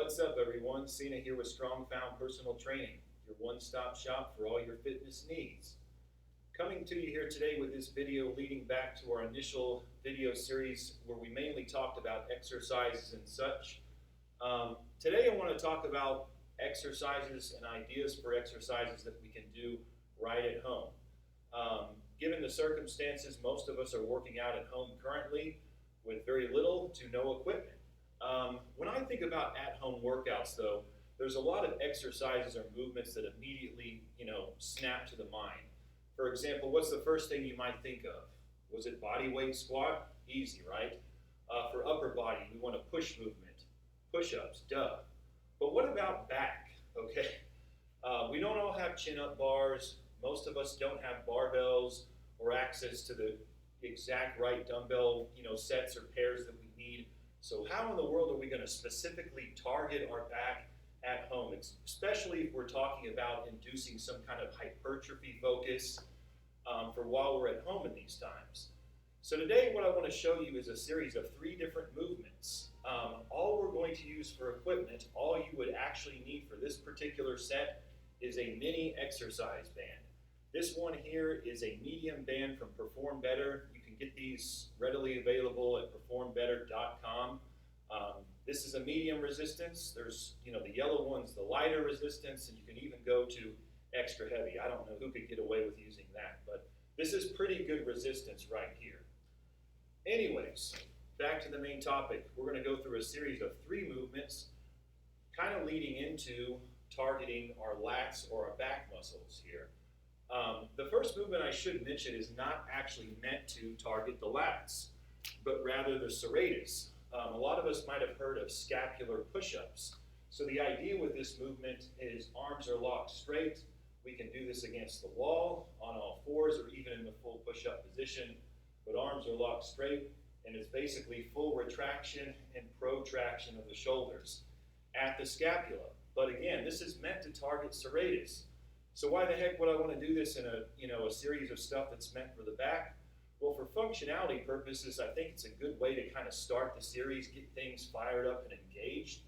What's up, everyone? Seena here with StrongFound Personal Training, your one-stop shop for all your fitness needs. Coming to you here today with this video leading back to our initial video series where we mainly talked about exercises and such. Today I want to talk about exercises and ideas for exercises that we can do right at home. Given the circumstances, most of us are working out at home currently with very little to no equipment. When I think about at-home workouts, though, there's a lot of exercises or movements that immediately, snap to the mind. For example, what's the first thing you might think of? Was it body weight squat? Easy, right? For upper body, we want a push movement, push-ups, duh. But what about back? Okay, we don't all have chin-up bars. Most of us don't have barbells or access to the exact right dumbbell, sets or pairs that we need. So how in the world are we going to specifically target our back at home, especially if we're talking about inducing some kind of hypertrophy focus for while we're at home in these times? So today what I want to show you is a series of 3 different movements. All we're going to use for equipment, all you would actually need for this particular set is a mini exercise band. This one here is a medium band from Perform Better. You can get these readily available at performbetter.com. This is a medium resistance. There's, the yellow one's the lighter resistance, and you can even go to extra heavy. I don't know who could get away with using that, but this is pretty good resistance right here. Anyways, back to the main topic. We're going to go through a series of 3 movements, kind of leading into targeting our lats or our back muscles here. The first movement I should mention is not actually meant to target the lats, but rather the serratus. A lot of us might have heard of scapular push-ups. So the idea with this movement is arms are locked straight. We can do this against the wall, on all fours, or even in the full push-up position. But arms are locked straight, and it's basically full retraction and protraction of the shoulders at the scapula. But again, this is meant to target serratus. So why the heck would I want to do this in a series of stuff that's meant for the back? Well, for functionality purposes, I think it's a good way to kind of start the series, get things fired up and engaged.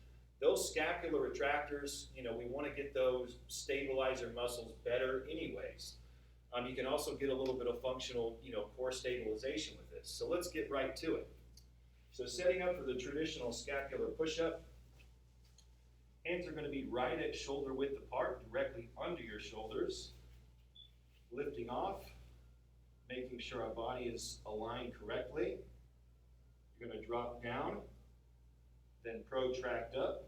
Those scapular retractors, we want to get those stabilizer muscles better anyways. You can also get a little bit of functional, core stabilization with this. So let's get right to it. So setting up for the traditional scapular push-up, hands are going to be right at shoulder width apart, directly under your shoulders. Lifting off, making sure our body is aligned correctly. You're going to drop down, then protract up.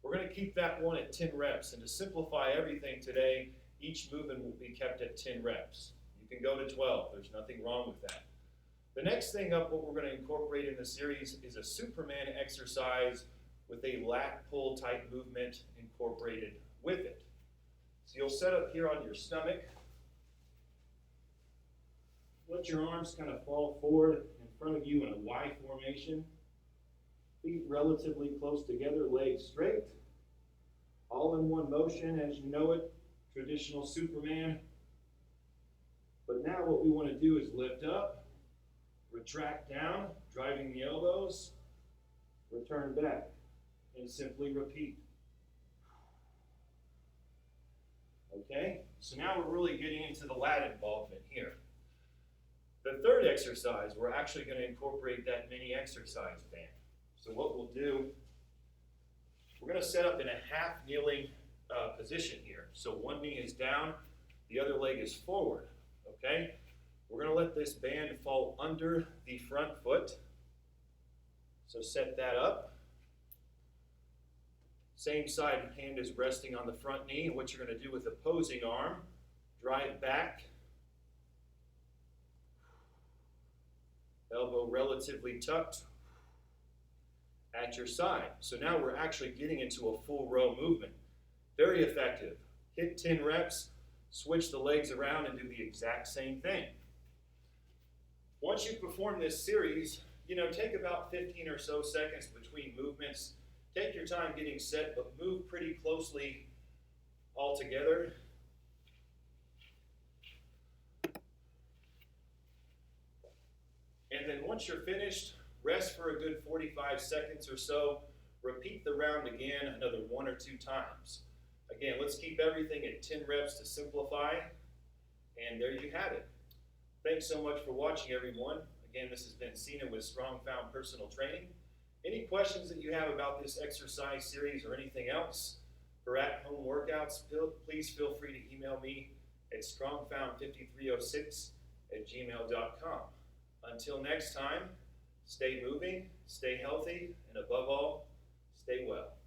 We're going to keep that one at 10 reps. And to simplify everything today, each movement will be kept at 10 reps. You can go to 12. There's nothing wrong with that. The next thing up, what we're going to incorporate in the series is a Superman exercise with a lat pull type movement incorporated with it. So you'll set up here on your stomach. Let your arms kind of fall forward in front of you in a Y formation. Feet relatively close together, legs straight. All in one motion as you know it, traditional Superman. But now what we want to do is lift up, retract down, driving the elbows, return back, and simply repeat. Okay, so now we're really getting into the lat involvement here. The third exercise, we're actually going to incorporate that mini exercise band. So what we'll do, we're going to set up in a half kneeling position here. So one knee is down, the other leg is forward. Okay, we're going to let this band fall under the front foot. So set that up. Same side hand is resting on the front knee. And what you're going to do with the opposing arm, drive back. Elbow relatively tucked at your side. So now we're actually getting into a full row movement. Very effective. Hit 10 reps, switch the legs around and do the exact same thing. Once you perform this series, take about 15 or so seconds between movements. Take your time getting set, but move pretty closely all together. once you're finished, rest for a good 45 seconds or so. Repeat the round again another 1 or 2 times. Again, let's keep everything at 10 reps to simplify. And there you have it. Thanks so much for watching, everyone. Again, this has been Seena with StrongFound Personal Training. Any questions that you have about this exercise series or anything else for at-home workouts, please feel free to email me at strongfound5306@gmail.com. Until next time, stay moving, stay healthy, and above all, stay well.